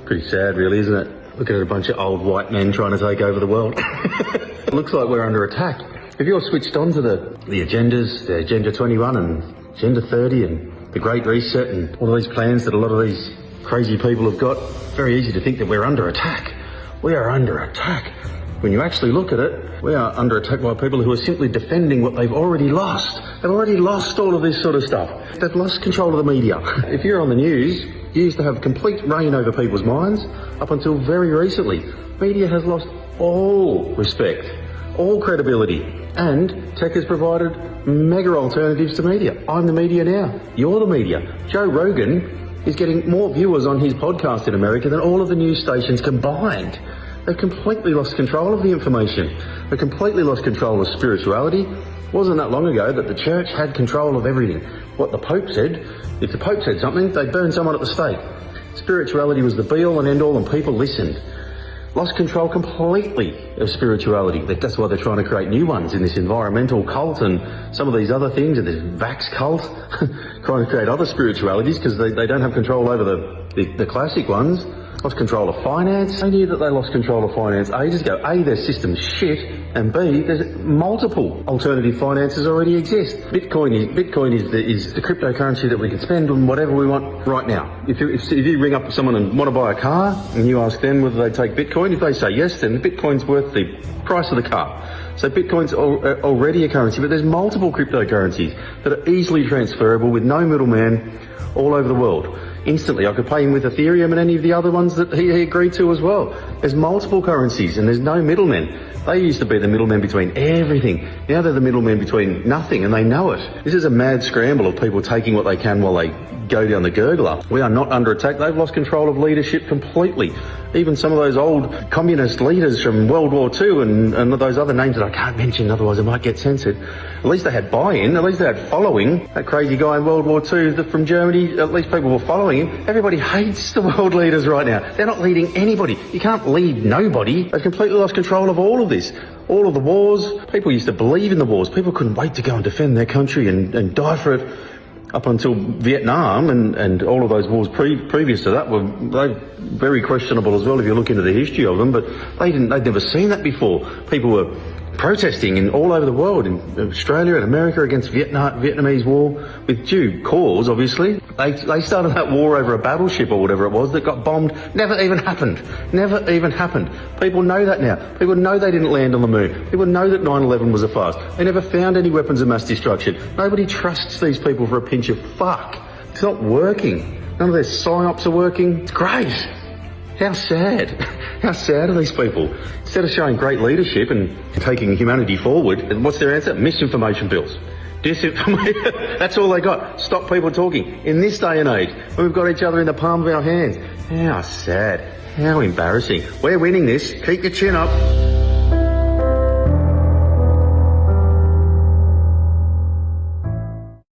Pretty sad really, isn't it? Looking at a bunch of old white men trying to take over the world. It looks like we're under attack. If you're switched on to the agendas, the Agenda 21 and Agenda 30 and the Great Reset and all of these plans that a lot of these crazy people have got, very easy to think that we're under attack. We are under attack. When you actually look at it, we are under attack by people who are simply defending what they've already lost. They've already lost all of this sort of stuff. They've lost control of the media. If you're on the news, you used to have complete reign over people's minds up until very recently. Media has lost all respect, all credibility, and tech has provided mega alternatives to media. I'm the media now. You're the media. Joe Rogan is getting more viewers on his podcast in America than all of the news stations combined. They've completely lost control of the information. They've completely lost control of spirituality. It wasn't that long ago that the church had control of everything. What the Pope said, if the Pope said something, they'd burn someone at the stake. Spirituality was the be-all and end-all, and people listened. Lost control completely of spirituality. That's why they're trying to create new ones in this environmental cult and some of these other things, and this vax cult, trying to create other spiritualities because they don't have control over the classic ones. Lost control of finance. I knew that they lost control of finance ages ago. A, their system's shit, and B, there's multiple alternative finances already exist. Bitcoin is the cryptocurrency that we can spend on whatever we want right now. If you ring up someone and want to buy a car, and you ask them whether they take Bitcoin, if they say yes, then Bitcoin's worth the price of the car. So Bitcoin's already a currency, but there's multiple cryptocurrencies that are easily transferable with no middleman all over the world. Instantly, I could pay him with Ethereum and any of the other ones that he agreed to as well. There's multiple currencies and there's no middlemen. They used to be the middlemen between everything. Now they're the middlemen between nothing, and they know it. This is a mad scramble of people taking what they can while they go down the gurgler. We are not under attack. They've lost control of leadership completely. Even some of those old communist leaders from World War II and those other names that I can't mention, otherwise I might get censored. At least they had buy-in. At least they had following. That crazy guy in World War II from Germany, at least people were following him. Everybody hates the world leaders right now. They're not leading anybody. You can't lead nobody. They've completely lost control of all of this. All of the wars. People used to believe in the wars. People couldn't wait to go and defend their country and die for it. Up until Vietnam and all of those wars previous to that were very questionable as well if you look into the history of them, but they'd never seen that before. People were protesting in all over the world, in Australia and America, against Vietnamese war with due cause, obviously. They started that war over a battleship or whatever it was that got bombed. Never even happened. Never even happened. People know that now. People know they didn't land on the moon. People know that 9/11 was a farce. They never found any weapons of mass destruction. Nobody trusts these people for a pinch of fuck. It's not working. None of their psyops are working. It's great. How sad. How sad are these people? Instead of showing great leadership and taking humanity forward, what's their answer? Misinformation bills. Disinformation. That's all they got. Stop people talking. In this day and age, when we've got each other in the palm of our hands. How sad. How embarrassing. We're winning this. Keep your chin up.